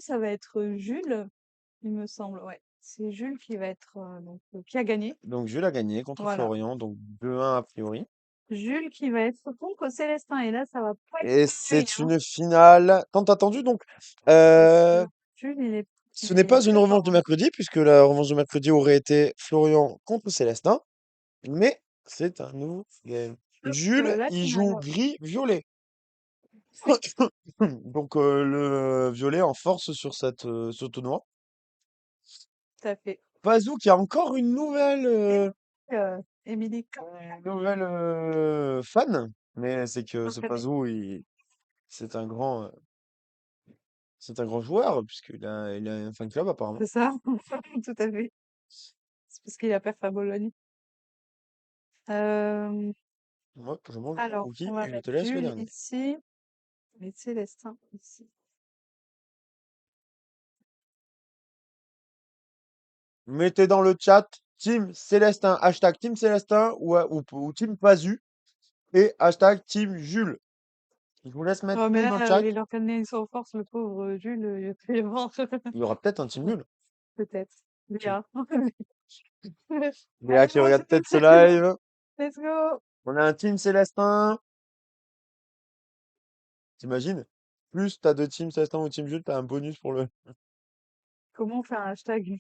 ça va être Jules, il me semble, ouais. C'est Jules qui va être qui a gagné. Donc Jules a gagné contre Voilà. Florian, donc 2-1 a priori. Jules qui va être contre Célestin. Et là, ça va pas être Et pareil, c'est hein. une finale tant attendue. Donc, Parce que euh, Jules, ce il n'est est pas une très revanche fort, de hein. mercredi, puisque la revanche de mercredi aurait été Florian contre Célestin, mais c'est un nouveau game. Sauf Jules, la il finale, joue gris-violet. Donc le violet en force sur ce tournoi. tout à fait. Pazou qui a encore Émilie, une nouvelle fan, mais c'est que ce entraînée. Pazou, c'est c'est un grand joueur, il a un fan club apparemment. C'est ça, tout à fait. C'est parce qu'il a perf à Bologne. Euh, Moi, je mange mon alors, cookie on va et je mettre te laisse le Jules dernier. ici, et Célestin ici. Mettez dans le chat Team Célestin, hashtag Team Célestin ou Team Pazu et hashtag Team Jules. Je vous laisse mettre Oh, mais tout dans le là, chat. il entraîné en force, le pauvre Jules, il va plus y avoir. Il y aura peut-être un Team Jules. Peut-être. Team- Léa. Léa Allez, qui moi regarde aussi. peut-être ce live. Let's go. On a un Team Célestin. T'imagines? Plus t'as de Team Célestin ou Team Jules, t'as un bonus pour le. Comment on fait un hashtag?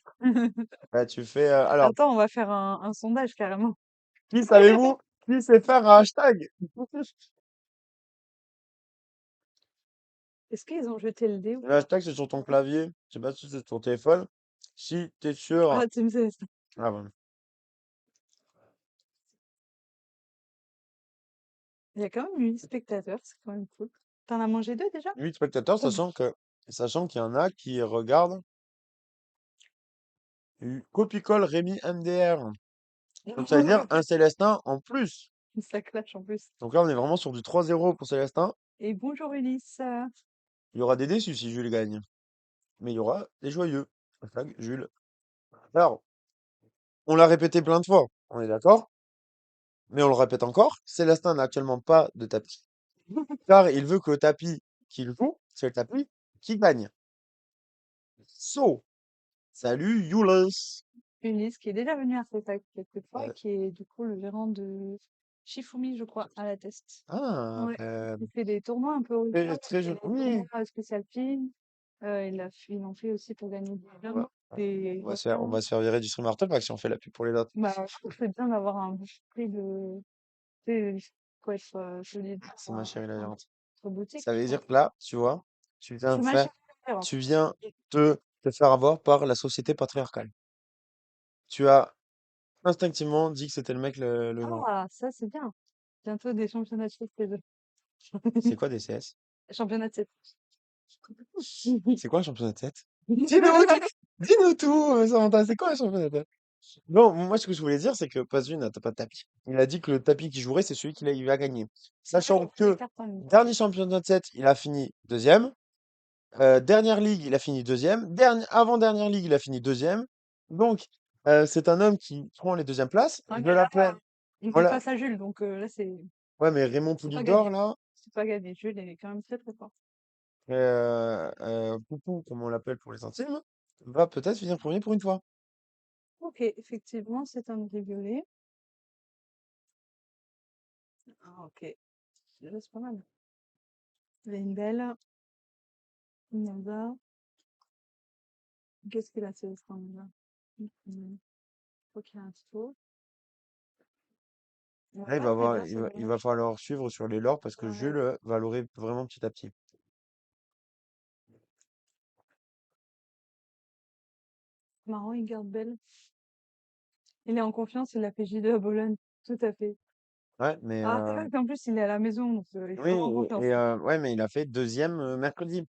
Bah, tu fais. Alors, Attends, on va faire un sondage carrément. qui savez-vous? Qui sait faire un hashtag? Est-ce qu'ils ont jeté le dé ou Le pas? hashtag, c'est sur ton clavier. Je sais pas si c'est sur ton téléphone. Si t'es sûr. Ah, Team Célestin. Ah, ouais. Il y a quand même 8 spectateurs, c'est quand même cool. T'en as mangé 2 déjà? 8 spectateurs, Oh, sachant qu'il y en a qui regardent du Copicol Rémi MDR. Donc ça veut dire un Célestin en plus. ça clash en plus. Donc là, on est vraiment sur du 3-0 pour Célestin. Et bonjour Ulysse. Il y aura des déçus si Jules gagne. Mais il y aura des joyeux. Hashtag Jules. Alors, on l'a répété plein de fois. On est d'accord? Mais on le répète encore. Célestin n'a actuellement pas de tapis. Car il veut que le tapis qu'il joue, c'est le tapis qui gagne. So, salut Yules. Ulysse qui est déjà venu à cette quelques fois et Euh, qui est du coup le gérant de Shifumi, je crois, à la test. ah, Ouais. Il fait des tournois un peu originaux. Il très fait joli. des Oui. tournois spécial film. Il en fait aussi pour gagner des Ouais. diamants, des On requins. va se faire virer du stream Art Pack si on fait la pub pour les autres. Bah, je trouve que c'est bien d'avoir un bon prix de. Tu sais, faut être solide C'est pour ma chérie la gérante. notre boutique, Ça veut quoi. dire que là, tu vois, tu viens Je de suis ma faire, chère préférée. tu viens te faire avoir par la société patriarcale. Tu as instinctivement dit que c'était le mec le genre. Ah, ça c'est bien. Bientôt des championnats de foot, les deux. C'est quoi des CS? Championnat de 7. C'est quoi un championnat de 7? Dis-nous, dis-nous tout, Samantha, c'est quoi un championnat de 7? Non, moi ce que je voulais dire, c'est que Pazu n'a pas de tapis. Il a dit que le tapis qu'il jouerait, c'est celui il va gagner. Sachant Les que cartes en ligne. dernier championnat de 7, il a fini deuxième. Dernière ligue, il a fini deuxième. Avant-dernière ligue, il a fini deuxième. Donc, c'est un homme qui prend les deuxièmes places. Ah, Je mais là, l'appelle. il fait Voilà. face à Jules, donc là Ouais, mais Raymond c'est pas Poulidor, gagné. là, C'est pas gagné. Jules, il est quand même très très fort. Poupou, comme on l'appelle pour les intimes, va peut-être finir premier pour une fois. Ok, effectivement, c'est un gris violet. Ah, ok. Là, c'est pas mal. Il a une belle. Nada. Qu'est-ce qu'il a, ce là? Je crois qu'il a un tuto. On va Là, pas très bien, il c'est il dommage. va falloir suivre sur les lores parce que Ouais. Jules va lorer vraiment petit à petit. Marrant, il garde belle. Il est en confiance, il a fait J2 à Bologne. Tout à fait. Ouais, mais Ah, en plus, il est à la maison, donc il oui, faut avoir confiance. ouais, mais il a fait deuxième mercredi.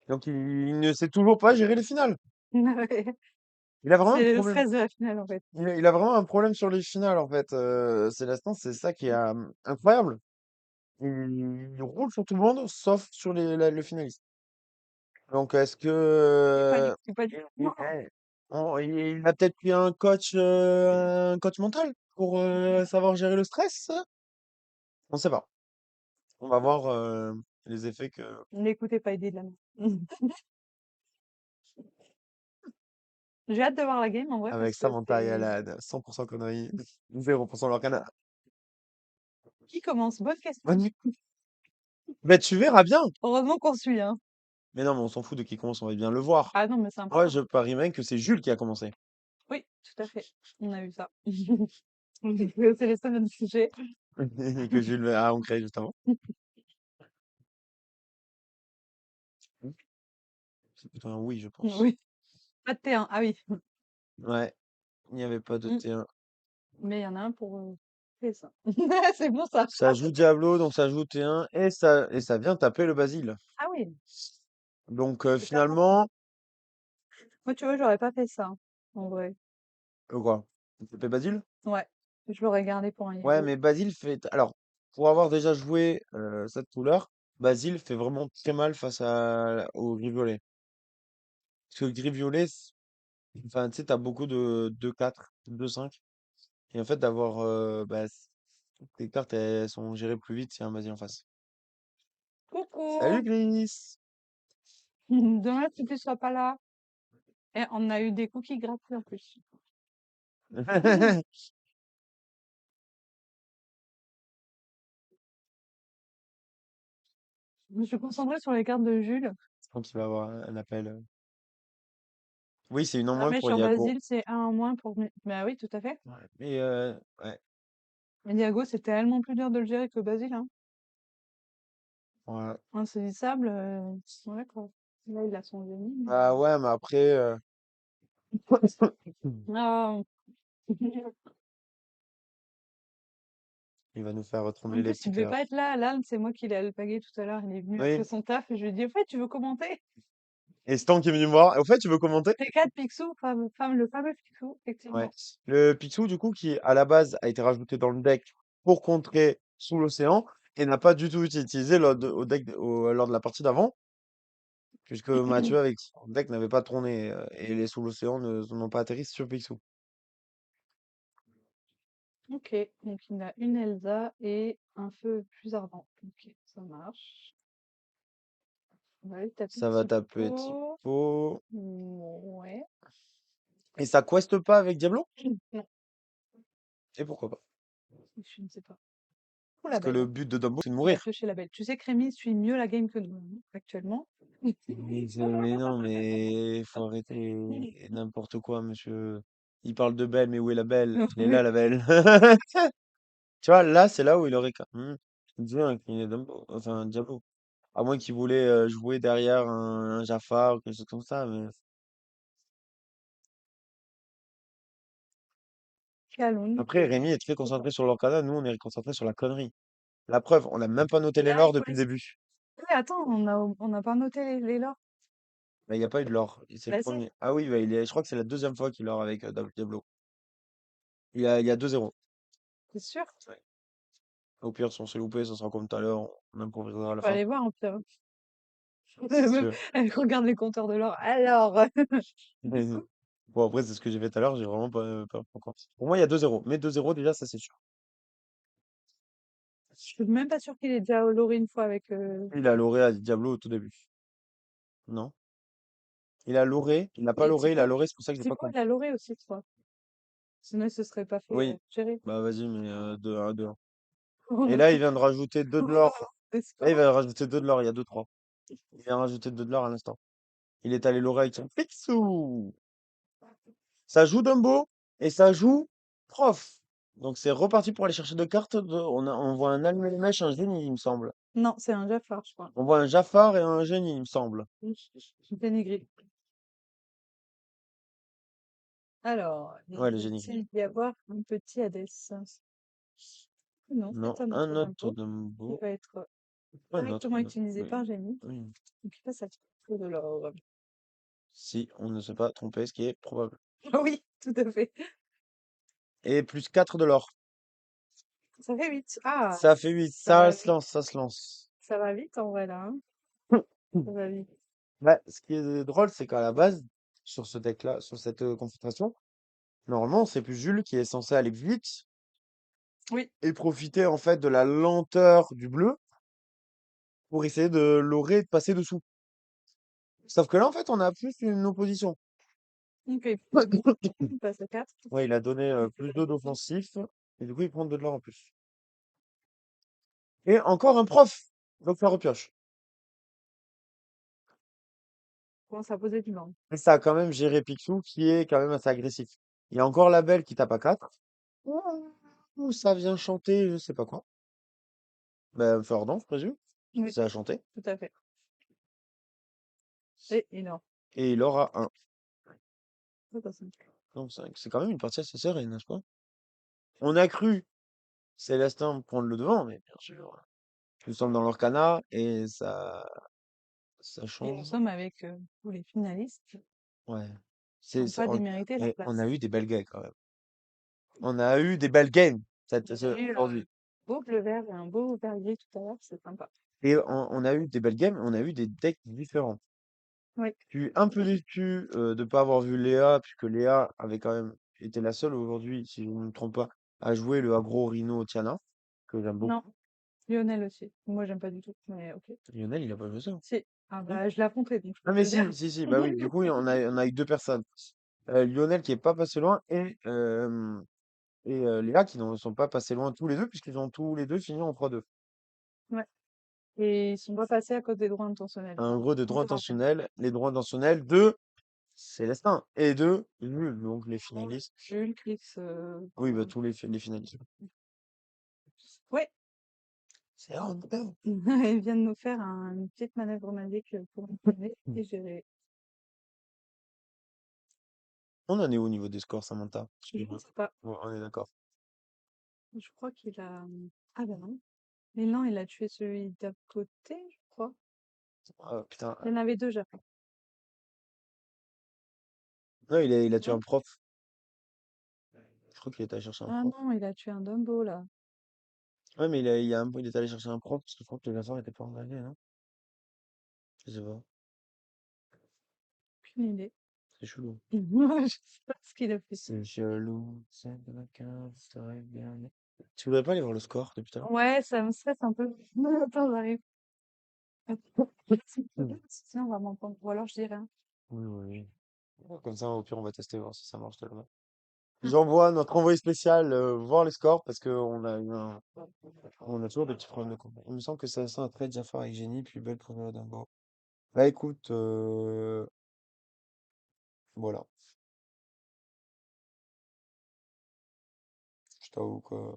Donc il ne sait toujours pas gérer les finales. Ouais. Il a vraiment un C'est le problème. stress de la finale, en fait. Il a vraiment un problème sur les finales en fait. Célestin, c'est ça qui est incroyable. Il roule sur tout le monde sauf sur le finaliste. Donc est-ce que C'est pas du tout. il a peut-être pris un coach mental pour savoir gérer le stress? On sait pas. On va voir les effets que. N'écoutez pas Eddie de la main. J'ai hâte de voir la game en vrai parce Avec que Samantha et c'est Alan, 100% conneries, 0% leur canard. qui commence? Bonne question. Bonne nuit. Mais tu verras bien. Heureusement qu'on suit, hein. Mais non, mais on s'en fout de qui commence, on va bien le voir. Ah non, mais c'est Moi, important. je parie même que c'est Jules qui a commencé. Oui, tout à fait. On a vu ça. C'est les seuls sujet. Et que Jules a ancré juste avant. C'est plutôt un oui, je pense. Oui. Pas de T1. Ah oui. Ouais, il n'y avait pas de Mm. T1. Mais il y en a un pour c'est ça. C'est bon ça. Ça joue Diablo, donc ça joue T1, et ça vient taper le Basile. Ah oui, Donc c'est pas mal. finalement, Moi, tu vois, j'aurais pas fait ça, en vrai. quoi? Ça fait Basile? Ouais. Je l'aurais gardé pour un Ouais, Yago. mais Basile fait. Alors, pour avoir déjà joué cette couleur, Basile fait vraiment très mal face au gris violet. Parce que le gris violet, enfin, tu sais, t'as beaucoup de 2-4, 2-5. Et en fait, d'avoir. Tes cartes, elles sont gérées plus vite s'il y a un Basile en face. Salut Coucou! Gris! Dommage que tu sois pas là. Et on a eu des cookies gratuits en plus. Je me suis concentrée sur les cartes de Jules. Je pense qu'il va avoir un appel. Oui, c'est une en La moins mèche pour sur Diago. Basile, c'est un en moins pour... Bah oui, tout à fait. Ouais. Mais ouais, Mais Diago, c'est tellement plus dur de le gérer que Basile, hein. ouais. Insaisissable, ouais, quoi. Là, il a son génie. Ah ouais, mais après. Ah. Il va nous faire En trembler les plus, il petits devait pas être cœurs. là. Là, c'est moi qui l'ai alpagué tout à l'heure. Il est venu après Oui. son taf et je lui ai dit, en fait, tu veux commenter? Et Stan qui est venu me voir. Au fait, tu veux commenter? T4 Picsou, le fameux Picsou, Ouais. effectivement. Le Picsou, du coup, qui à la base a été rajouté dans le deck pour contrer sous l'océan et n'a pas du tout été utilisé lors de la partie d'avant, puisque Mathieu avec son deck n'avait pas tourné et les sous l'océan n'ont pas atterri sur Picsou. Ok, donc il a une Elsa et un feu plus ardent. Ok, ça marche. On va aller taper Ça va taper Tipo. Tipo. Ouais. Et ça queste pas avec Diablo? Non, Et pourquoi pas? je ne sais pas. Oh Parce la que le belle. but de Dumbo, c'est de Il a mourir. touché la belle. Tu sais que Rémi suit mieux la game que nous, hein, actuellement. Mais non, mais faut arrêter n'importe quoi, monsieur. Il parle de Belle, mais où est la Belle? Elle est là, Oui. la Belle. Tu vois, là, c'est là où il aurait dû incliner Dumbo, enfin Diablo. À moins qu'il voulait jouer derrière un Jafar ou quelque chose comme ça. Mais... Calonne. Après, Rémi est très concentré sur l'Orcana, nous, on est concentré sur la connerie. La preuve, on n'a même pas noté les lores Live, depuis le ouais. début. Oui, attends, on n'a pas noté les lores. Mais il n'y a pas eu de lore. C'est le Vas-y, premier. Ah oui, bah, je crois que c'est la deuxième fois qu'il lore avec Diablo. Il y a 2-0. c'est sûr. Ouais. Au pire, si on s'est loupé, ça sera comme tout à l'heure. On improvisera à la Faut fin. aller voir, en pire. Si tu veux. Elle regarde les compteurs de l'or. Alors, Bon, après, c'est ce que j'ai fait tout à l'heure. J'ai vraiment pas encore. Pour moi, il y a 2-0. Mais 2-0, déjà, ça, c'est sûr. je suis même pas sûre qu'il ait déjà oloré une fois avec. Il a loré à Diablo au tout début. Non? Il a loré. Il n'a pas Et loré. Il a Tipo, loré. C'est pour ça que j'ai pas Tipo, il compris. a loré aussi, tu vois. Sinon, il se serait pas fait Oui. gérer. Bah, vas-y, mais 2-1, 2-1. Et là, il vient de rajouter 2 de l'or. Des Là, il scores. va rajouter 2 de l'or. Il y a 2-3. Il vient rajouter 2 de l'or à l'instant. Il est allé lorer avec son Picsou. Ça joue Dumbo et ça joue Prof. Donc c'est reparti pour aller chercher deux cartes. On voit un allumé les mèches, un génie, il me semble. Non, c'est un Jafar, je crois. On voit un Jafar et un génie, il me semble. Dénigré. Alors, Ouais, le génie. va-t-il y avoir un petit Hadès? Non, Non, c'est un un autre autre Dumbo qui Dumbo. va être Un autre. directement utilisé Oui. par Jamie. Oui. Donc, il passe à titre de l'or. Si on ne s'est pas trompé, ce qui est probable. Oui, tout à fait. Et plus 4 de l'or. Ça fait 8. Ah, Ça fait 8. ça Ça va se vite. lance, ça se lance. Ça va vite en vrai là, hein. Ça va vite. Ouais, ce qui est drôle, c'est qu'à la base, sur ce deck-là, sur cette concentration, normalement, c'est plus Jules qui est censé aller vite Oui, et profiter en fait de la lenteur du bleu pour essayer de l'orer et de passer dessous. Sauf que là, en fait, on a plus une opposition. OK. Il passe à 4. Ouais, il a donné plus d'eau d'offensif. Et du coup, il prend 2 de l'or en plus. Et encore un prof! Donc ça repioche. Commence à poser du monde. Et ça a quand même géré Picsou qui est quand même assez agressif. Il y a encore la belle qui tape à 4. Ouh, ça vient chanter, je sais pas quoi. Ben, Ferdinand, je présume. Oui, Ça a chanté. tout à fait. Et énorme. Et il aura un. Ça passe. Donc c'est quand même une partie assez serrée, n'est-ce pas? On a cru Célestin prendre le devant, mais bien sûr. Nous sommes dans l'Orcana et ça Et nous change. sommes avec tous les finalistes qui Ouais. n'ont pas démérité leur Et on place. a eu des belles games quand même. On a eu des belles games On a eu un aujourd'hui. beau bleu vert et un beau vert gris tout à l'heure, c'est sympa. Et on a eu des belles games, on a eu des decks différents. Oui, Je suis un peu déçu de ne pas avoir vu Léa, puisque Léa avait quand même été la seule aujourd'hui, si je ne me trompe pas, à jouer le aggro Rhino Tiana, que j'aime beaucoup. non, Lionel aussi. Moi, j'aime pas du tout, mais ok. Lionel, il a pas joué ça. Si. Ah Non? bah, je l'ai affronté, donc je Ah peux mais te le si, dire. si, si, bah oui, du coup, on a eu deux personnes. Lionel qui est pas passé loin et Léa qui ne sont pas passés loin tous les deux, puisqu'ils ont tous les deux fini en 3-2. Ouais. Et ils sont pas passés à cause des droits intentionnels. Un gros des On droits te le rappelle. intentionnels, les droits intentionnels de Célestin et de Jules, donc les finalistes. Jules, Chris, Oui, bah tous les finalistes. ouais, C'est honteux. ils viennent nous faire une petite manœuvre magique pour nous aider et gérer. On en est où au niveau des scores, Samantha? Je ne Excuse-moi. sais pas. Ouais, on est d'accord. Je crois qu'il a. Ah ben non. Mais non, il a tué celui d'à côté, je crois. Ah, putain. Il y en avait deux, j'ai fait. Non, il a tué un Non. prof. Je crois qu'il est allé chercher un Ah prof. non, il a tué un Dumbo là. Ouais, mais il est allé chercher un prof parce que je crois que les affaires n'étaient pas engagées, non? Je sais pas. Aucune idée. C'est chelou. Je sais pas ce qu'il a fait. C'est chelou. C'est de la cave, ça aurait bien. Tu voudrais pas aller voir le score depuis tout à l'heure? Ouais, ça me stresse un peu. Non, attends, j'arrive. Hmm. Sinon, on va m'entendre. Ou alors je dis rien. Oui, oui, oui. Ouais, comme ça, au pire, on va tester, voir si ça marche tellement. J'envoie notre envoyé spécial voir les scores parce on a toujours des petits problèmes de combat. Il me semble que c'est ça après Jafar avec Génie, puis Belle pour Dingo. Bah écoute, voilà. Je t'avoue que.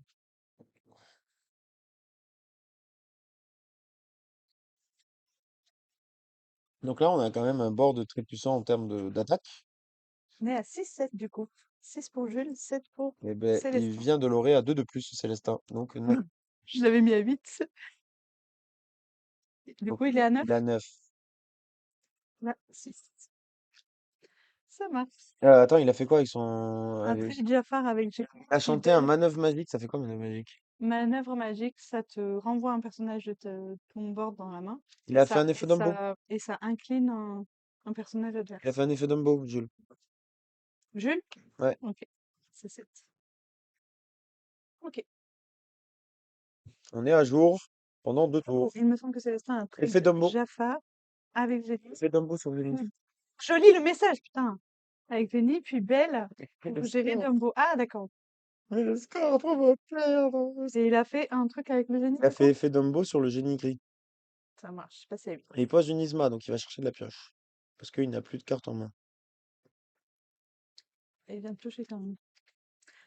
Donc là, on a quand même un board très puissant en termes d'attaque. On est à 6-7 du coup. 6 pour Jules, 7 pour Et ben, il Célestin. vient de l'aurer à 2 de plus, Célestin. Donc 9. Je l'avais mis à 8. Du Donc coup, il est à 9. il a 9. Là, 6. Ça marche. Attends, il a fait quoi avec son. Après, Jafar avec Il a Jérémy chanté un Bell. manœuvre magique, ça fait quoi manœuvre magique? Manœuvre magique, ça te renvoie un personnage de ton board dans la main. Il Et a fait ça, un effet et Dumbo. ça, et ça incline un personnage Il a adverse. fait un effet Dumbo, Jules. Jules? Ouais. Ok. C'est 7. Ok. On est à jour pendant 2 Oh, tours. il me semble que Célestin a pris Effet Dumbo. Jafar avec Jenny. Effet Dumbo sur Julie. Je lis le message, putain. Avec Jenny, puis Belle Et le pour gérer score. Dumbo. Ah, d'accord. Et le score, après, on va perdre. Et il a fait un truc avec le Jenny, Il a du fait coup? effet Dumbo sur le génie gris. Ça marche, je passe à 8. Et il pose une Isma, donc il va chercher de la pioche. Parce qu'il n'a plus de cartes en main. Et il vient de toucher quand même.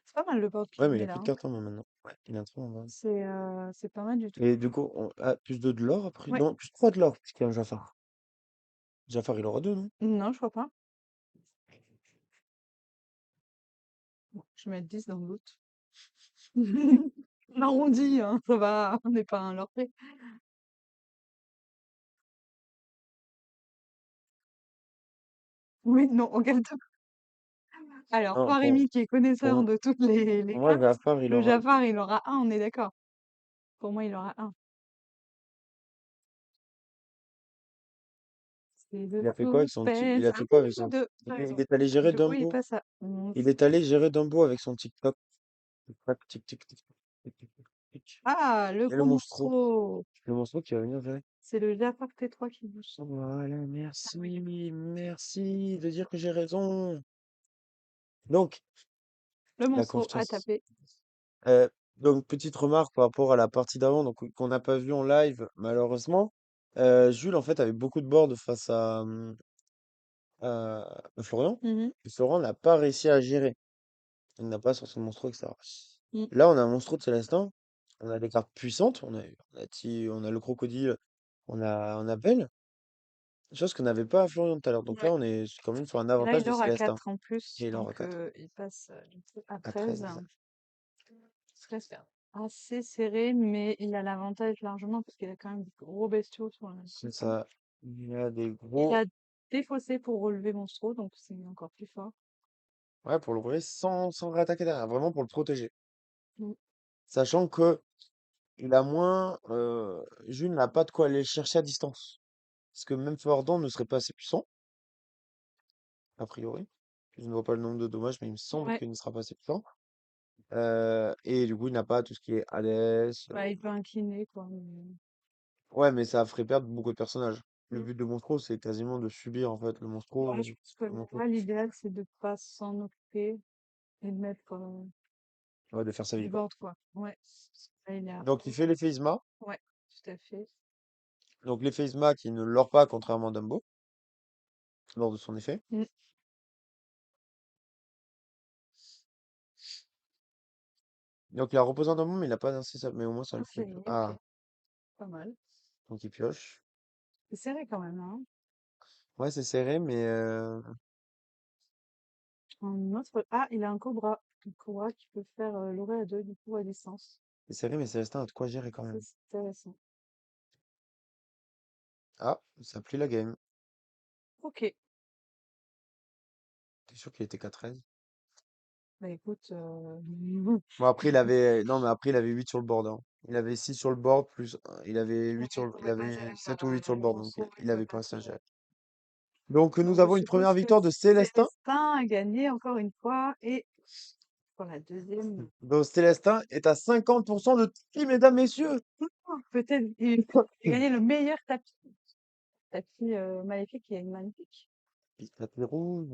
C'est pas mal le board Ouais, qu'il mais il met a là, plus de hein. cartes en main maintenant. Ouais, il a un trou en main. C'est pas mal du tout. Et du coup, plus 2 de l'or après. Ouais. Non, plus 3 de l'or, puisqu'il y a un Jafar. Jafar, il aura 2, non? Non, je crois pas. Bon, je vais mettre 10 dans le doute. On arrondit, hein, ça va, on n'est pas un Lorpé. Oui, non, on gagne tout. Alors, Non, toi, Rémi, qui est connaisseur pour, de toutes les pour moi, cartes, Jafar, il le aura. Jafar, il aura un, on est d'accord. Pour moi, il aura un. C'est le Il a fait quoi avec son petit. Il suspense. a Ah fait quoi avec oui, son. t'as Il raison. est allé gérer Du coup, il Dumbo. passe à 11. Il est allé gérer Dumbo avec son TikTok. Tic-tac, tic-tic-tic, tic-tic-tic, tic. Ah, le Et le gros monstro. monstro. Le monstro qui va venir gérer. C'est le Jafar T3 qui bouge. Voilà, merci, merci de dire que j'ai raison. Donc, Le la monstro a confiance. tapé. Euh, donc, petite remarque par rapport à la partie d'avant, donc qu'on n'a pas vu en live, malheureusement. Jules, en fait, avait beaucoup de boards face à Florian. Mhm. Et Florian n'a pas réussi à gérer. Il n'a pas sur son monstro, etc. Mm. Là, on a un monstro de Célestin. On a des cartes puissantes. On a le crocodile. On a Belle. Chose qu'on n'avait pas à Florian tout à l'heure. Donc là, Ouais. on est quand même sur un Et là, avantage il de aura Célestin. 4 en plus, Et il aura donc 4 il passe du coup à à 13. 13. Ce reste assez serré, mais il a l'avantage largement parce qu'il a quand même des gros bestiaux sur le C'est côté. ça. Il y a des Il gros. a défaussé pour relever Monstro, donc c'est encore plus fort. Ouais, pour le relever sans réattaquer derrière. Vraiment pour le protéger. Mm. Sachant que il a moins. Jules n'a pas de quoi aller le chercher à distance. Parce que même Fordon ne serait pas assez puissant, a priori. Je ne vois pas le nombre de dommages, mais il me semble Ouais, qu'il ne sera pas assez puissant. Et du coup, il n'a pas tout ce qui est Hades. bah, il peut incliner, quoi. Ouais, mais ça ferait perdre beaucoup de personnages. Le Mm. but de Monstro, c'est quasiment de subir en fait le Monstro. Ouais, je pense que Le Monstro. là, l'idéal, c'est de pas s'en occuper et de mettre Ouais, de faire sa du vie, quoi. board, quoi. Ouais. Là, il est à Donc, il 11. fait l'effet Isma. Ouais, tout à fait. Donc, l'effet Isma qui ne lord pas, contrairement à Dumbo, lors de son effet. Mm. Donc, il a reposé un Dumbo, mais il n'a pas lancé ça. Mais au moins, ça le Ah, fait. c'est vrai, Ah, ok. Pas mal. donc il pioche. C'est serré quand même, hein. Ouais, c'est serré, mais Un autre. Ah, il a un cobra. Un cobra qui peut faire l'orée à 2 du coup à distance. c'est serré, mais Célestin a de quoi gérer quand Ça, même. c'est intéressant. Ah, ça plie la game. Ok. T'es sûr qu'il était 4-13? Bah écoute, Bon, après, il avait. Non, mais après, il avait 8 sur le board, hein. Il avait 6 sur le board, plus. Il avait ouais, 8 il il pouvait pas avait gérer 7 ou 8 sur le le board, donc morceau, il il pouvait avait pas pas assez à tout. gérer. Donc, nous Donc je avons une première suppose que victoire de Célestin. Célestin a gagné encore une fois et pour la deuxième, Donc, Célestin est à 50% de tri, mesdames, messieurs. oh, peut-être il a gagné le meilleur tapis. Tapis maléfique, il y a une magnifique. Il tapis rouge,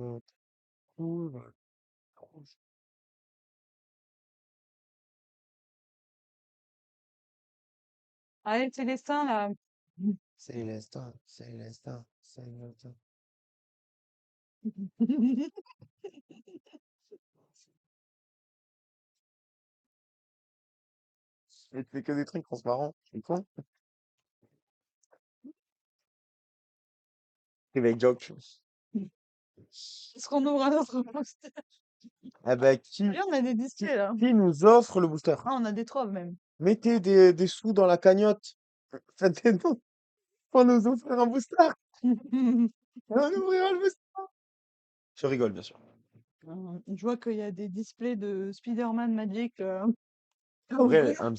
rouge, rouge. Allez, Célestin, là. Célestin, Célestin, Célestin. Il fait que des trucs transparents. C'est con. C'est avec joke. Est-ce qu'on ouvre un autre poste? Eh ben, Oui, on a des displays là. qui nous offre le booster? Ah, on a des troves même. Mettez des sous dans la cagnotte. Faites des dons pour nous offrir un booster. Et on ouvrira le booster. Je rigole, bien sûr. Je vois qu'il y a des displays de Spider-Man Magic à En vrai, ouvrir. un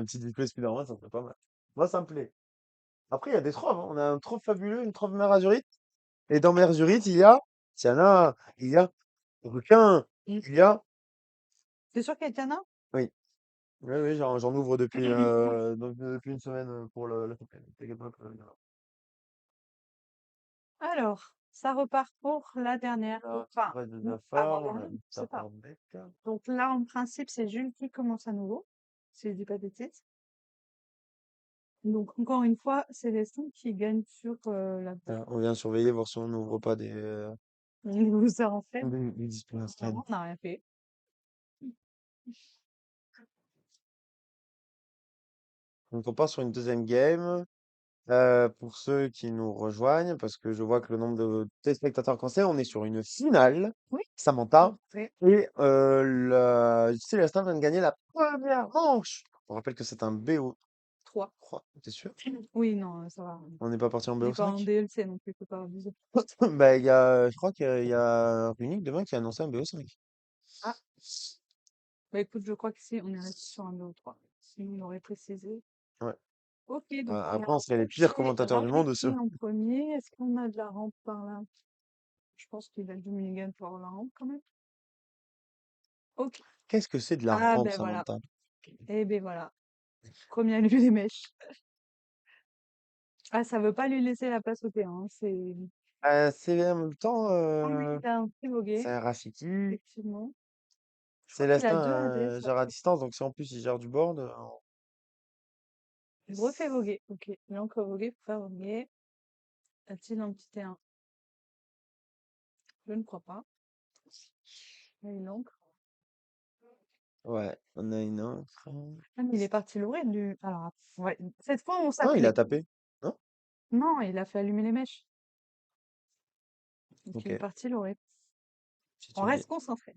petit display Spider-Man, ça serait pas mal. Moi, ça me plaît. Après, il y a des troves, hein. On a un trove fabuleux, une trove mère azurite. Et dans Mère Azurite, il y en a, il y a requin, il y a, T'es sûr qu'il y en a? oui, oui, oui, j'en ouvre depuis une semaine pour la campagne. T'inquiète pas il y en a. Alors, ça repart pour la dernière. Là, Enfin, ouais, de non, Jafar, on a avant-dernière, une je sais pas. Jafar bête. Donc là, en principe, c'est Jules qui commence à nouveau, si je dis pas de bêtises. Donc encore une fois, c'est Célestin qui gagne sur la On vient surveiller, voir si on n'ouvre pas loser en fait. des displays instant. Vraiment, on n'a rien fait. Donc on part sur une deuxième game. Pour ceux qui nous rejoignent, parce que je vois que le nombre de téléspectateurs qu'on sait, on est sur une finale. Oui, tout Samantha. à fait. Et Célestin vient de gagner la première manche. On rappelle que c'est un BO 3. 3, t'es sûr? Oui, non, ça va. On n'est pas parti en On n'est BO pas en 5? DLC non plus, faut pas abuser. Bah, je crois qu'il y a Runic demain qui a annoncé un BO 5. Ah, bah écoute, je crois qu'ici, on est resté sur un 2 ou 3. Sinon, on aurait précisé. Ouais. Ok, donc on Après, a on serait les pires coaché commentateurs du monde aussi. Raphaël en premier. Est-ce qu'on a de la rampe par là? Je pense qu'il a du minigun pour avoir la rampe quand même. Ok. Qu'est-ce que c'est de la Ah rampe, ben voilà. Samantha? Eh ben voilà. Premier lui des mèches. Ah, ça veut pas lui laisser la place au terrain. C'est. C'est en même temps, Ah oui, il a un petit c'est Voguet, un Rafiki. effectivement. Je crois qu'il a Célestin 2 ADS gère à après. distance, donc si en plus il gère du board, Il refait Voguet, OK. Il a encore Voguet pour faire Voguet. A-t-il un petit T1? Je ne crois pas. Il a une encre. ouais, on a une encre. Ah, mais il est parti l'ouvrir du. Alors, ouais. Cette fois, on Non, il a s'appelait. tapé. Non? Non, il a fait allumer les mèches. Donc, il est Ok, parti l'ouvrir. c'est On une idée. reste concentré.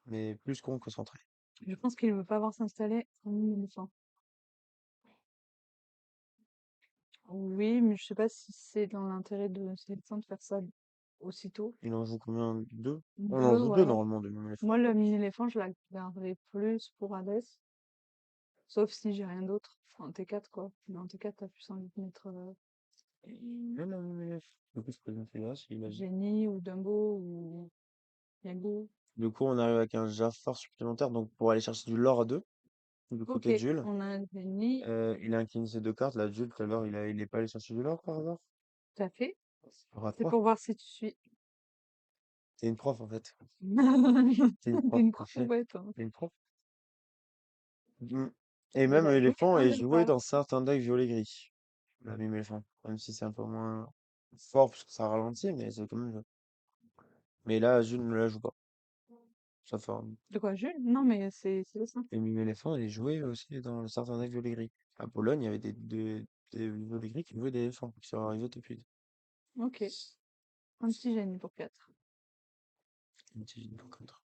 Mais plus con concentré. Je pense qu'il ne veut pas voir s'installer en éléphant. Oui, mais je sais pas si c'est dans l'intérêt de Célestin de faire ça aussitôt. Il en joue combien? Deux? On en Deux, joue deux ouais. normalement de même éléphant. Moi, le mini-éléphant, je la garderai plus pour Hades. Sauf si j'ai rien d'autre. Enfin, un T4, quoi. Mais en T4, t'as plus envie de mettre Non, non, même éléphant. Du coup, je peux noter là, s'il a dit. Jenny ou Dumbo ou Yago. Du coup, on arrive avec un Jafar supplémentaire, donc pour aller chercher du lore à deux, du Ok, côté de Jules. on a un Jenny. Il a incliné ses deux cartes, là, Jules, tout à l'heure, il est pas allé chercher du lore par hasard? Tout à fait. Il aura C'est trois. pour voir si tu suis. T'es une prof, en fait. T'es une T'es prof. une prof bête, hein. T'es une prof. Mm. Et Il même a joué éléphant un est joué Jafar. dans certains decks violet-gris. La même éléphant. Même si c'est un peu moins fort parce que ça ralentit, mais c'est quand même joué. Mais là, Jules ne la joue pas. Sa forme. De quoi, Jules? Non, mais c'est le sein. Et Mime éléphant, il est joué aussi dans certains decks violet-gris. À Pologne, il y avait des violet-gris qui jouaient des éléphants, qui sont arrivés depuis. Ok. Un petit génie pour 4. Une petite ligne pour contre.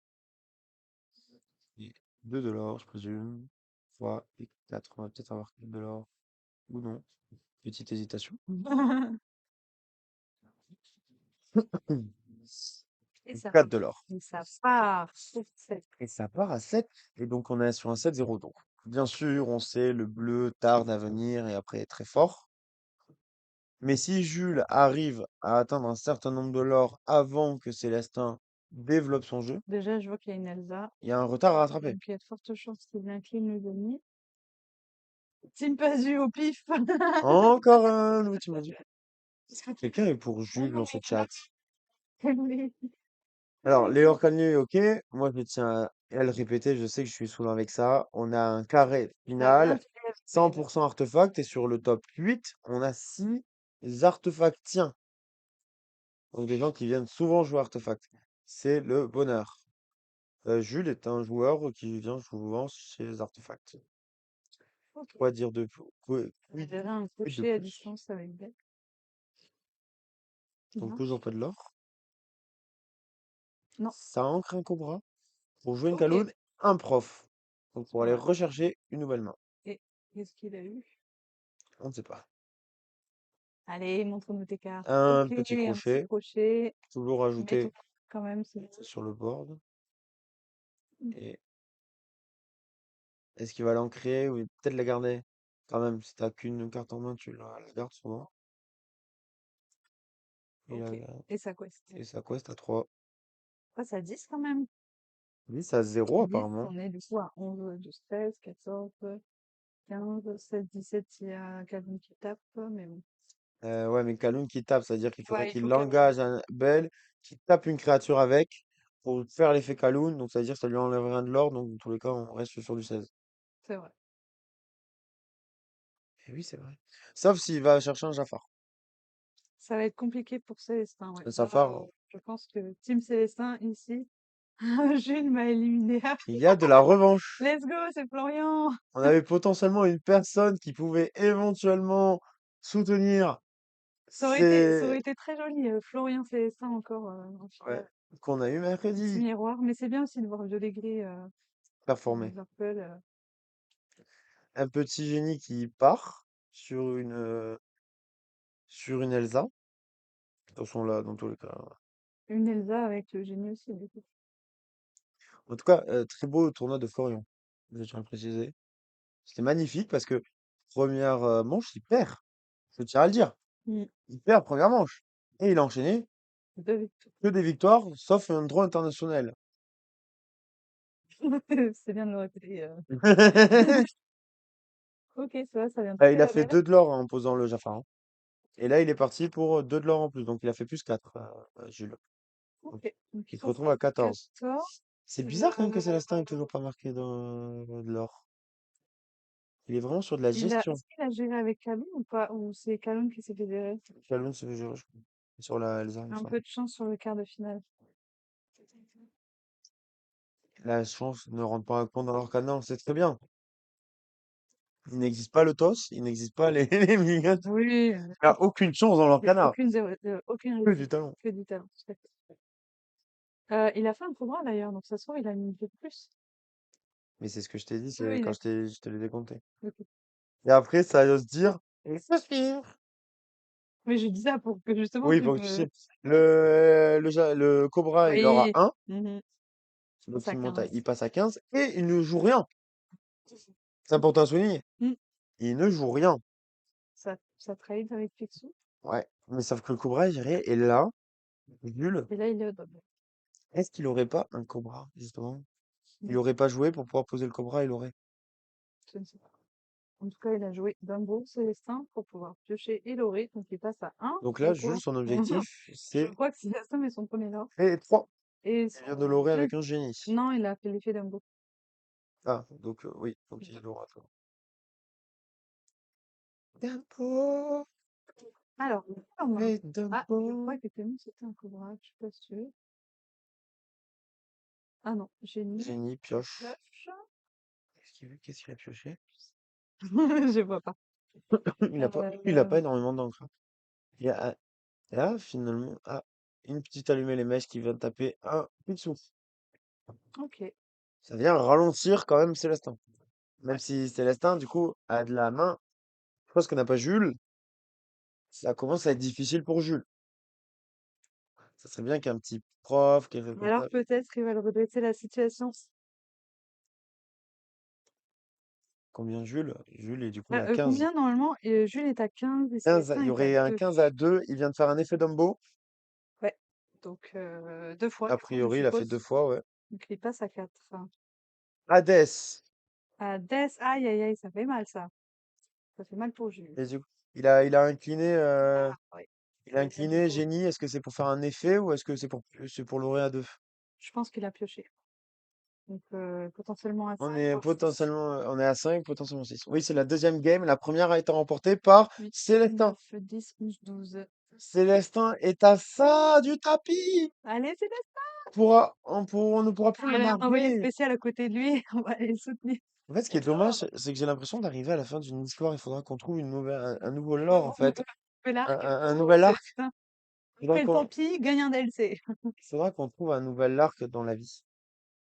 Et deux de l'or, je présume. 3 et 4. On va peut-être avoir 4 de l'or. Ou non. Petite hésitation. Et ça 4 part. de l'or. Et ça part. Pour 7. Et ça part à 7. Et donc, on est sur un 7-0. Donc, bien sûr, on sait, le bleu tarde à venir et après est très fort. Mais si Jules arrive à atteindre un certain nombre de l'or avant que Célestin développe son jeu, Déjà, je vois qu'il y a une Elsa. il y a un retard à rattraper. Donc, il y a de fortes chances qu'il incline le demi. Team pas eu au pif. Encore un nouveau team dit. Est-ce que quelqu'un est pour Jules dans ce chat? Oui. Alors, Léor Calnier, ok. Moi, je tiens à le répéter. Je sais que je suis saoulant avec ça. On a un carré T'as bien final, fait, là. 100% artefact. Et sur le top 8, on a 6 artefactiens. Donc, des gens qui viennent souvent jouer artefact. C'est le bonheur. Jules est un joueur qui vient souvent chez les artefacts. Ok. Quoi dire de plus? J'ai déjà un Quid de cocher à plus? distance avec Beck. Donc, Non. toujours pas de l'or. Non. Ça ancre un cobra. Pour jouer une Ok. caloune, un prof. Donc, pour aller Ouais. rechercher une nouvelle main. Et qu'est-ce qu'il a eu? On ne sait pas. Allez, montre-nous tes cartes. Un Ok, petit un petit crochet. crochet. Toujours Mettons ajouté quand même. C'est sur le board. Et est-ce qu'il va l'ancrer ou peut-être la garder? Quand même, si t'as qu'une carte en main, tu la gardes souvent. Et, ok. Et ça quest. et sa quest à 3. Passe à 10 quand même. 10 à 0 10, apparemment. on est du coup à 11, 12, 13, 14, 15, 16, 17, il y a Calvin qui tape, mais bon. Ouais, mais Kaloun qui tape, c'est-à-dire qu'il faudrait Ouais, il qu'il faut engage Calvin. un bel, qu'il tape une créature avec pour faire l'effet Kaloun. Donc, c'est-à-dire que ça lui enlève rien de l'or. Donc, dans tous les cas, on reste sur du 16. C'est vrai. Et oui, c'est vrai. Sauf s'il va chercher un Jafar. Ça va être compliqué pour Célestin, ouais. Un Là, Jafar, je pense que Team Célestin, ici, Jules m'a éliminé. il y a de la revanche. Let's go, c'est Florian! On avait potentiellement une personne qui pouvait éventuellement soutenir Ça ces... aurait été très joli, Florian Célestin encore en Ouais, finale. qu'on a eu Petit mercredi. miroir, mais c'est bien aussi de voir Violet Gris Performé. Purple. Un petit génie qui part sur une Elsa. De toute façon, là, dans tous les cas. Une Elsa avec le génie aussi, du coup. En tout cas, très beau tournoi de Florian. Je tiens à le préciser. C'était magnifique parce que première manche, il perd. Je tiens à le dire. Mm. Il perd première manche. Et il a enchaîné Deux victoires. que des victoires, sauf un draw international. C'est bien de le répéter. Ok, ça va, ça vient de Il taper a la fait belle. 2 de l'or en posant le Jafar, hein. Et là, il est parti pour 2 de l'or en plus. Donc, il a fait plus 4, Jules. Donc, OK, donc il se ça, ça retrouve à fait 14. 14. C'est bizarre quand même que Célestin ait toujours pas marqué dans de l'or. Il est vraiment sur de la gestion. Est-ce qu'il a géré avec Kaloun ou pas? Ou c'est Kaloun qui s'est fait gérer? Calhoun se fait gérer, je crois. Sur les armes, Un ça. peu de chance sur le quart de finale. La chance ne rentre pas compte dans leur canon, c'est très bien. Il n'existe pas le toss, il n'existe pas les, les minions. Oui, Il n'y a aucune chance dans leur il y a canard. aucune Que du réussite, talent. que du talent, tout à fait. Il a fait un cobra d'ailleurs, donc ça se trouve, il a mis de plus. Mais c'est ce que je t'ai dit, Oui, c'est oui, quand d'accord. je te les ai comptés. Ok. Et après, ça va se dire, il faut suivre. Mais je dis ça pour que justement Oui, tu pour que tu me... sais. Le Cobra, il aura Oui. 1. Mhm. Donc, C'est à il 15. passe à 15. Et il ne joue rien. C'est important à souligner. Mm. Il ne joue rien. Ça trade avec Picsou. Ouais. Mais sauf que le Cobra, je dirais, est là, Jules. Et là, il est au double. Est-ce qu'il aurait pas un Cobra, justement? Il Mm. aurait pas joué pour pouvoir poser le Cobra, il aurait. Je ne sais pas. En tout cas, il a joué Dumbo, Célestin pour pouvoir piocher et Loré. Donc, il passe à un Donc là, ou Jules, quoi? son objectif, Je c'est crois que Célestin met son premier là. et 3. Et Il vient de l'aurer le... avec un génie. Non, il a fait l'effet Dumbo. Ah, donc oui, donc il l'aura. Dumbo, Alors, hey je Dumbo. crois que Témon, c'était un Cobra. Je suis pas sûre. Ah non, génie. Génie, pioche. Pioche. Qu'est-ce qu'il a pioché? Je vois pas. Il a pas Euh, énormément d'encre. Il y a, là, finalement, une petite allumée les mèches qui vient de taper un coup de souffle. ok. Ça vient ralentir quand même Célestin. Même si Célestin, du coup, a de la main. Je pense qu'on n'a pas Jules. Ça commence à être difficile pour Jules. Ça serait bien qu'un petit prof, quelque chose comme Alors ça. peut-être il va le redresser la situation. Combien Jules? Jules est du coup à 15. Combien normalement? Jules est à 15 et 15, Célestin il y est à aurait un 2. 15 à 2. Il vient de faire un effet Dumbo. Ouais. Donc 2 fois A du coup, je priori, il a fait deux suppose. fois, ouais. Donc il passe à 4. Hades. À Death, aïe aïe aïe, ça fait mal ça. Ça fait mal pour Jules. Et du coup, il a incliné, Ah ouais. il a incliné génie. Est-ce que c'est pour faire un effet ou est-ce que c'est pour l'aurer à 2? Je pense qu'il a pioché. Donc potentiellement à On 5 est voire 6. potentiellement, on est à 5, potentiellement 6. Oui, c'est la deuxième game. La première a été remportée par 8, Célestin. 9, 10, 11, 12. Célestin est à ça du tapis. Allez, c'est On ne pourra plus le Allez, un envoyé narguer. spécial à côté de lui. On va aller le soutenir. En fait, ce qui est dommage, c'est que j'ai l'impression d'arriver à la fin d'une histoire. Il faudra qu'on trouve un nouveau lore, en fait. Nouvel Un, arc. un- un nouvel arc. Célestin. Il faudra Fais le qu'on, tant pis, gagne un DLC. il faudra qu'on trouve un nouvel arc dans la vie.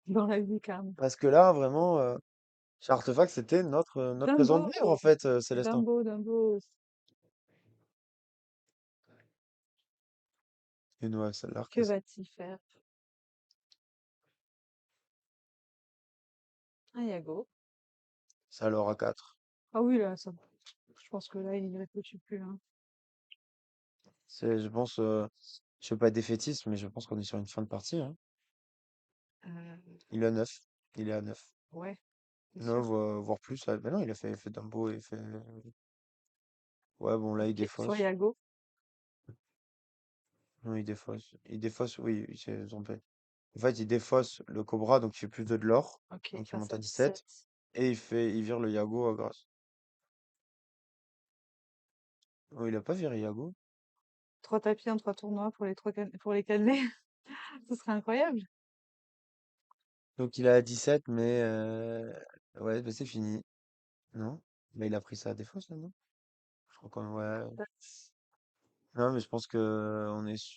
Dans la vie, carrément. Parce que là, vraiment, chez Artefact, c'était notre raison de Dumbo, vivre, en fait, Célestin. Dumbo, Dumbo. Et nous, ouais, c'est l'arc. Que va-t-il faire? Un Yago. Ça l'aura 4. Ah oui, là, ça. Je pense que là, il n'y réfléchit plus. Hein. Je pense, je veux pas être défaitiste, mais je pense qu'on est sur une fin de partie, hein. Euh, Il est à 9. Il est à 9. ouais, c'est 9, sûr. voire plus. Là. Ben non, il a fait Dumbo et fait. Ouais, bon, là, il Ok, soit défausse. Yago. Non, il défausse. Il défausse, oui, il s'est trompé. En fait, il défausse le Cobra, donc il fait plus de l'or. Ok, il Donc il passe monte à à 17. 17. Et il vire le Yago à grâce. Oh, il a pas viré Yago. 3 tapis en 3 tournois pour les, pour les calmer. Ce serait incroyable. Donc il est à 17, mais ouais, bah, c'est fini. Non? Mais il a pris ça à défausse, là, non? Je crois qu'on ouais. Non, mais je pense que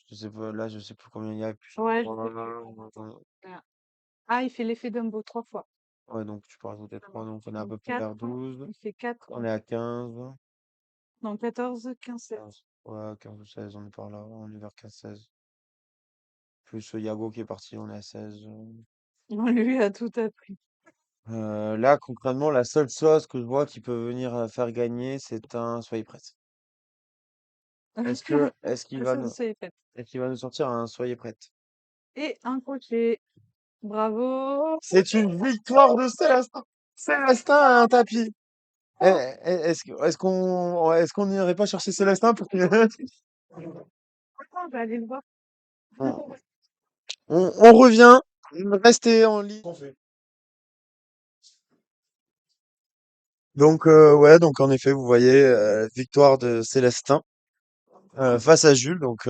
je sais pas, là, je sais plus combien il y a. Ouais, je sais plus. Attends. Voilà. Ah, il fait l'effet Dumbo 3 fois. Ouais, donc tu peux rajouter 3, donc on est à Donc peu près 4. vers 12. Il fait 4. On est à 15. Non, 14, 15, 16. 15. Ouais, 15 ou 16, on est par là. On est vers 15-16. Plus Yago qui est parti, on est à 16. Lui a tout appris. Là, concrètement, la seule chose que je vois qui peut venir faire gagner, c'est un Soyez prête. Est-ce qu'il va Ça, nous, c'est fait. est-ce qu'il va nous sortir un Soyez prête? Et un crochet. Bravo. C'est une victoire de Célestin! Célestin a un tapis! Est-ce qu'on n'irait pas chercher Célestin pour qu'il... Attends, je vais aller le voir. on, on revient. Restez en ligne. Donc ouais, donc en effet, vous voyez, victoire de Célestin face à Jules. Donc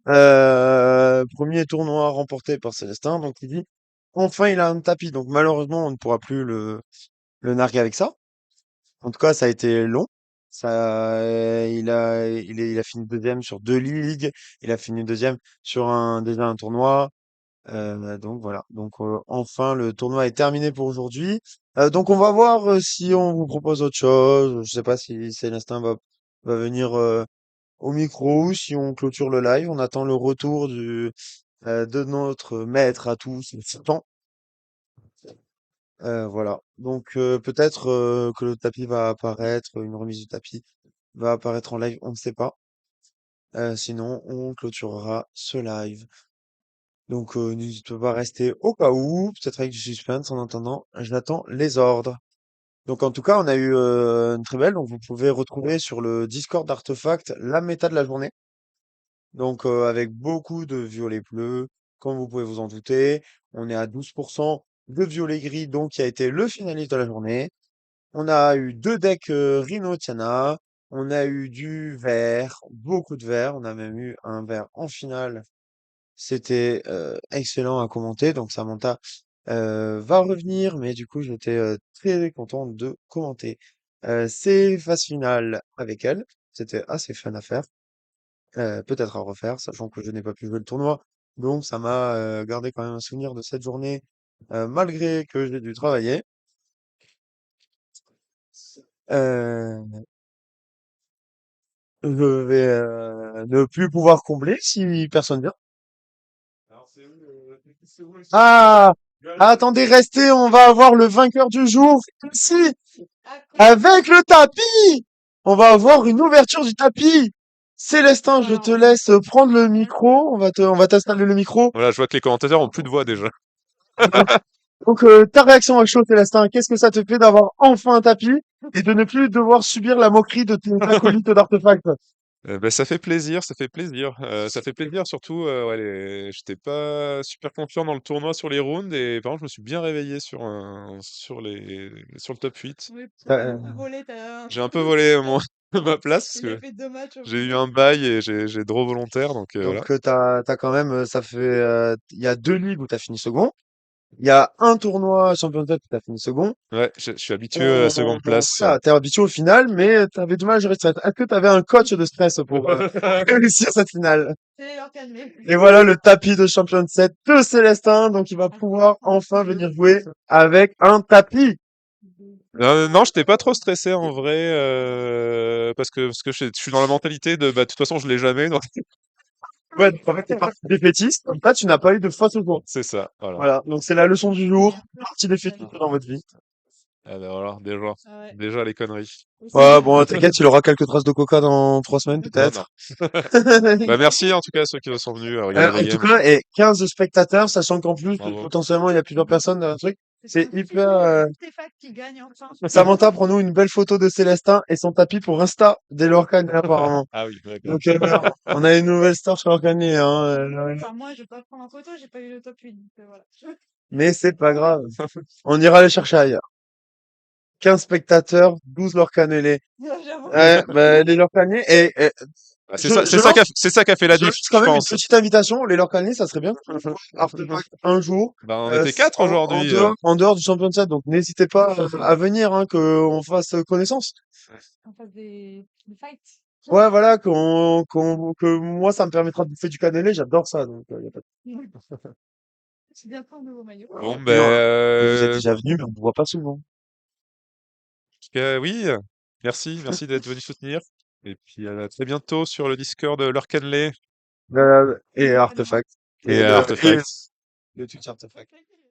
premier tournoi remporté par Célestin. Donc il dit enfin il a un tapis. Donc malheureusement on ne pourra plus le narguer avec ça. En tout cas, ça a été long. Il a fini deuxième sur deux ligues. Il a fini deuxième sur déjà un tournoi. Donc voilà. Donc enfin, le tournoi est terminé pour aujourd'hui. Donc on va voir si on vous propose autre chose. Je sais pas si Célestin va venir au micro ou si on clôture le live. On attend le retour de notre maître à tous, Sultan. Voilà. Donc peut-être que le tapis va apparaître, une remise du tapis va apparaître en live, on ne sait pas. Sinon, on clôturera ce live. Donc n'hésite pas à rester au cas où, peut-être avec du suspense. En attendant, j'attends les ordres. Donc en tout cas, on a eu une très belle. Donc vous pouvez retrouver sur le Discord d'Artefact la méta de la journée. Donc avec beaucoup de violets bleus, comme vous pouvez vous en douter. On est à 12% de violet gris, donc qui a été le finaliste de la journée. On a eu 2 decks Rhino Tiana. On a eu du vert, beaucoup de vert. On a même eu un vert en finale. C'était excellent à commenter. Donc Samantha va revenir, mais du coup j'étais très content de commenter ces phases finales avec elle. C'était assez fun à faire. Peut-être à refaire, sachant que je n'ai pas pu jouer le tournoi. Donc ça m'a gardé quand même un souvenir de cette journée, malgré que j'ai dû travailler. Euh, je vais ne plus pouvoir combler si personne vient. Ah! Attendez, restez, on va avoir le vainqueur du jour ici, Ah, cool. avec le tapis! On va avoir une ouverture du tapis. Célestin, je te Alors, laisse prendre le micro. On va t'installer le micro. Voilà, je vois que les commentateurs ont plus de voix déjà. Donc, donc, ta réaction à chaud, Célestin, qu'est-ce que ça te fait d'avoir enfin un tapis et de ne plus devoir subir la moquerie de tes acolytes d'Artefact? Bah, ça fait plaisir, ça fait plaisir. Ça fait plaisir surtout, ouais, j'étais pas super confiant dans le tournoi sur les rounds et par contre, je me suis bien réveillé sur le top 8. oui, parce que t'as Euh, beaucoup volé, t'as J'ai un peu volé ma place parce il a que fait 2 matchs au j'ai eu milieu. un bail et j'ai draw volontaire, donc voilà. donc, t'as quand même, ça fait, il y a 2 ligues où t'as fini second. Il y a un tournoi Champions League où t'as fini second. Ouais, je suis habitué à la seconde place. Voilà, t'es habitué au final, mais t'avais du mal à gérer le stress. Est-ce que t'avais un coach de stress pour réussir cette finale? C'est leur calmer. Et voilà le tapis de Champions 7 de Célestin, donc il va pouvoir enfin venir jouer avec un tapis. Non, j'étais pas trop stressé en vrai, parce que je suis dans la mentalité de, bah, de toute façon, je l'ai jamais, donc Ouais, donc en fait, t'es parti défaitiste. Comme ça, tu n'as pas eu de faute au jour. c'est ça, voilà. Voilà, donc c'est la leçon du jour. Partie défaitiste dans votre vie. Alors, déjà, Ah ouais. déjà les conneries. Ouais, bon, t'inquiète, il aura quelques traces de coca dans 3 semaines, Non, non. peut-être. Bah, merci en tout cas à ceux qui sont venus regarder la En tout game. cas, et 15 spectateurs, sachant qu'en plus, Bravo. potentiellement, il y a plusieurs personnes dans le truc. C'est un petit hyper. Stéphane qui gagne enfin. Samantha, prends-nous une belle photo de Célestin et son tapis pour Insta dès l'Orcane, apparemment. Ah oui, d'accord. Donc, on a une nouvelle star sur l'Orcane, hein. Enfin, moi, je vais pas prendre en photo, j'ai pas eu le top 8, donc voilà. Mais c'est pas grave. On ira les chercher ailleurs. 15 spectateurs, 12 Lorcanelais. J'avoue. Ouais, bah, les Lorcanais, et Bah, je lance, c'est ça qui a fait la je diff, lance quand je même une pense. petite invitation. Les Lorcanais, ça serait bien. Artefact un jour, Bah, on était quatre en aujourd'hui. dehors du championnat. Donc, n'hésitez pas à venir, hein, qu'on fasse connaissance. On fasse des fights. Ouais, voilà, que moi, ça me permettra de bouffer du cannelé. J'adore ça. Donc, y a pas C'est bientôt un nouveau maillot. Bon, ben, de... Non, mais vous êtes déjà venu, mais on ne voit pas souvent. en tout cas, oui, merci d'être venu soutenir. Et puis, à très bientôt sur le Discord Lurkenley Et Artefact. et Artefact. Le Twitch Artefact.